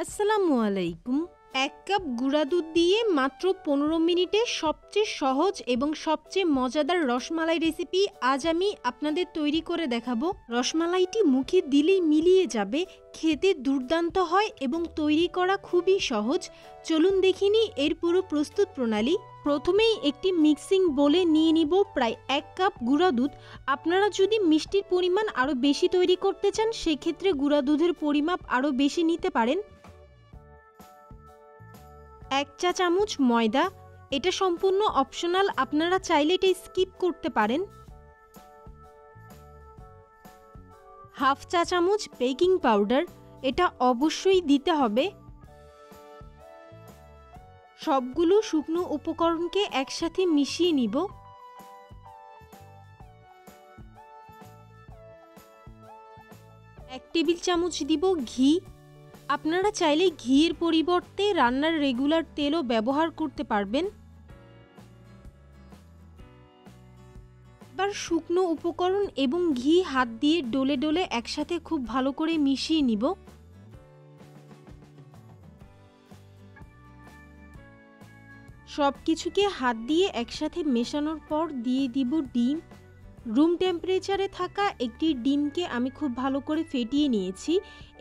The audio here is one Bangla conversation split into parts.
আসসালামু আলাইকুম। ১ কাপ গুঁড়া দুধ দিয়ে মাত্র ১৫ মিনিটে সবচেয়ে সহজ এবং সবচেয়ে মজাদার রসমালাই রেসিপি আজ আমি আপনাদের তৈরি করে দেখাবো। রসমালাইটি মুখে দিলেই মিলিয়ে যাবে, খেতে দুর্দান্ত হয় এবং তৈরি করা খুবই সহজ। চলুন দেখিনি এর পুরো প্রস্তুত প্রণালী। প্রথমেই একটি মিক্সিং বোলে নিয়ে নিব প্রায় ১ কাপ গুঁড়া দুধ। আপনারা যদি মিষ্টির পরিমাণ আরও বেশি তৈরি করতে চান সেক্ষেত্রে গুঁড়া দুধের পরিমাপ আরও বেশি নিতে পারেন। ১ চা চামচ ময়দা, এটা সম্পূর্ণ অপশনাল, আপনারা চাইলে এটা স্কিপ করতে পারেন। ১/২ চা চামচ বেকিং পাউডার, এটা অবশ্যই দিতে হবে। সবগুলো শুকনো উপকরণকে একসাথে মিশিয়ে নিব। ১ টেবিল চামচ দিব ঘি, আপনারা চাইলে ঘিয়ের পরিবর্তে রান্নার রেগুলার তেলও ব্যবহার করতে পারবেন। এবার শুকনো উপকরণ এবং ঘি হাত দিয়ে ডলে ডলে একসাথে খুব ভালো করে মিশিয়ে নিব। সব কিছুকে হাত দিয়ে একসাথে মেশানোর পর দিয়ে দিব ডিম। রুম টেম্পারেচারে থাকা একটি ডিমকে আমি খুব ভালো করে ফেটিয়ে নিয়েছি।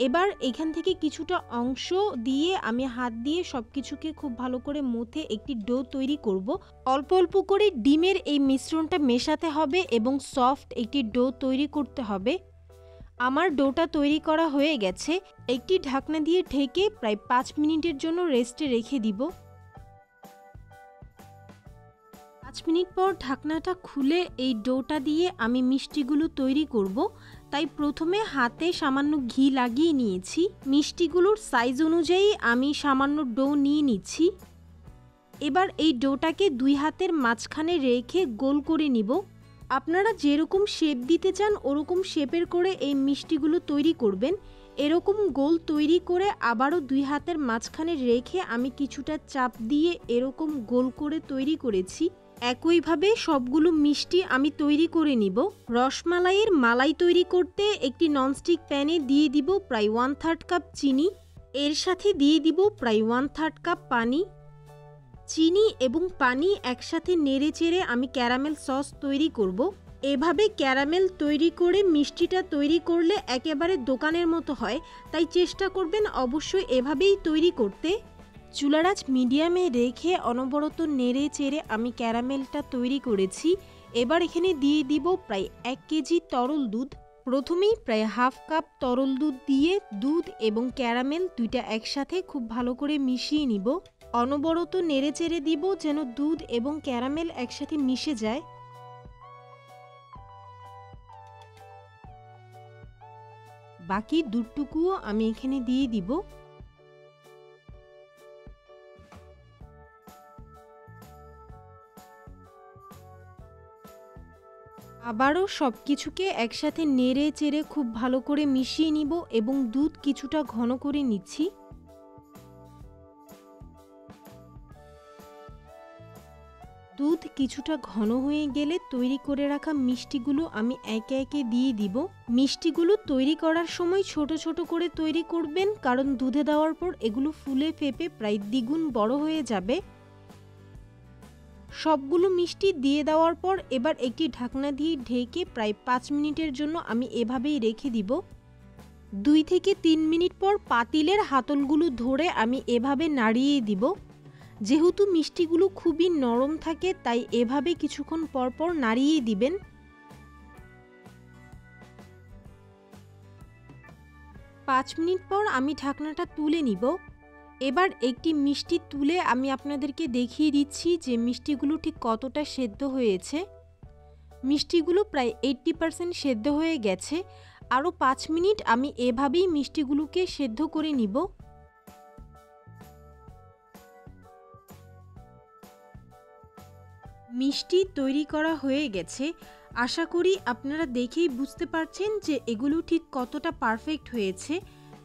এবার এখান থেকে কিছুটা অংশ দিয়ে আমি হাত দিয়ে সব কিছুকে খুব ভালো করে মথে একটি ডো তৈরি করব। অল্প অল্প করে ডিমের এই মিশ্রণটা মেশাতে হবে এবং সফট একটি ডো তৈরি করতে হবে। আমার ডোটা তৈরি করা হয়ে গেছে। একটি ঢাকনা দিয়ে ঢেকে প্রায় ৫ মিনিটের জন্য রেস্টে রেখে দিব। ৫ মিনিট পর ঢাকনাটা খুলে এই ডোটা দিয়ে আমি মিষ্টিগুলো তৈরি করব। তাই প্রথমে হাতে সামান্য ঘি লাগিয়ে নিয়েছি। মিষ্টিগুলোর সাইজ অনুযায়ী আমি সামান্য ডো নিয়ে নিচ্ছি। এবার এই ডোটাকে ২ হাতের মাঝখানে রেখে গোল করে নিব। আপনারা যেরকম শেপ দিতে চান ওরকম শেপের করে এই মিষ্টিগুলো তৈরি করবেন। এরকম গোল তৈরি করে আবারও ২ হাতের মাঝখানে রেখে আমি কিছুটা চাপ দিয়ে এরকম গোল করে তৈরি করেছি। একইভাবে সবগুলো মিষ্টি আমি তৈরি করে নিব। রসমালাইয়ের মালাই তৈরি করতে একটি ননস্টিক প্যানে দিয়ে দিব প্রায় 1/3 কাপ চিনি, এর সাথে দিয়ে দিব প্রায় 1/3 কাপ পানি। চিনি এবং পানি একসাথে নেড়ে চেড়ে আমি ক্যারামেল সস তৈরি করব। এভাবে ক্যারামেল তৈরি করে মিষ্টিটা তৈরি করলে একেবারে দোকানের মতো হয়, তাই চেষ্টা করবেন অবশ্যই এভাবেই তৈরি করতে। চুলার আঁচ মিডিয়ামে রেখে অনবরত নেড়ে চেড়ে আমি ক্যারামেলটা তৈরি করেছি। এবার এখানে দিয়ে দিব প্রায় ১ কেজি তরল দুধ। প্রথমেই প্রায় 1/2 কাপ তরল দুধ দিয়ে দুধ এবং ক্যারামেল দুইটা একসাথে খুব ভালো করে মিশিয়ে নিব। অনবরত নেড়ে চেড়ে দিব যেন দুধ এবং ক্যারামেল একসাথে মিশে যায়। বাকি দুধটুকুও আমি এখানে দিয়ে দিব। আবারও সব কিছুকে একসাথে নেড়ে চেড়ে খুব ভালো করে মিশিয়ে নিব এবং দুধ কিছুটা ঘন করে নিচ্ছি। দুধ কিছুটা ঘন হয়ে গেলে তৈরি করে রাখা মিষ্টিগুলো আমি একে একে দিয়ে দিব। মিষ্টিগুলো তৈরি করার সময় ছোট ছোট করে তৈরি করবেন, কারণ দুধে দেওয়ার পর এগুলো ফুলে ফেপে প্রায় দ্বিগুণ বড় হয়ে যাবে। সবগুলো মিষ্টি দিয়ে দেওয়ার পর এবার একটি ঢাকনা দিয়ে ঢেকে প্রায় ৫ মিনিটের জন্য আমি এভাবেই রেখে দিব। ২ থেকে ৩ মিনিট পর পাতিলের হাতলগুলো ধরে আমি এভাবে নাড়িয়ে দিব। যেহেতু মিষ্টিগুলো খুবই নরম থাকে তাই এভাবে কিছুক্ষণ পর পর নাড়িয়ে দিবেন। ৫ মিনিট পর আমি ঢাকনাটা তুলে নিব। এবার একটি মিষ্টি তুলে আমি আপনাদেরকে দেখিয়ে দিচ্ছি যে মিষ্টিগুলো ঠিক কতটা সেদ্ধ হয়েছে। মিষ্টিগুলো প্রায় 80% সেদ্ধ হয়ে গেছে। আরও ৫ মিনিট আমি এভাবেই মিষ্টিগুলোকে সেদ্ধ করে নিব। মিষ্টি তৈরি করা হয়ে গেছে। আশা করি আপনারা দেখেই বুঝতে পারছেন যে এগুলো ঠিক কতটা পারফেক্ট হয়েছে।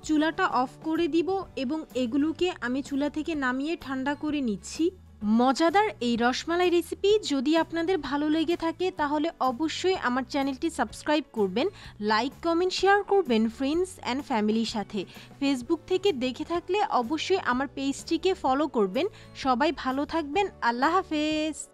চুলাটা অফ করে দিব এবং এগুলোকে আমি চুলা থেকে নামিয়ে ঠান্ডা করে নিচ্ছি। মজাদার এই রসমালাই রেসিপি যদি আপনাদের ভালো লেগে থাকে তাহলে অবশ্যই আমার চ্যানেলটি সাবস্ক্রাইব করবেন, লাইক কমেন্ট শেয়ার করবেন ফ্রেন্ডস অ্যান্ড ফ্যামিলির সাথে। ফেসবুক থেকে দেখে থাকলে অবশ্যই আমার পেজটিকে ফলো করবেন। সবাই ভালো থাকবেন। আল্লাহ হাফেজ।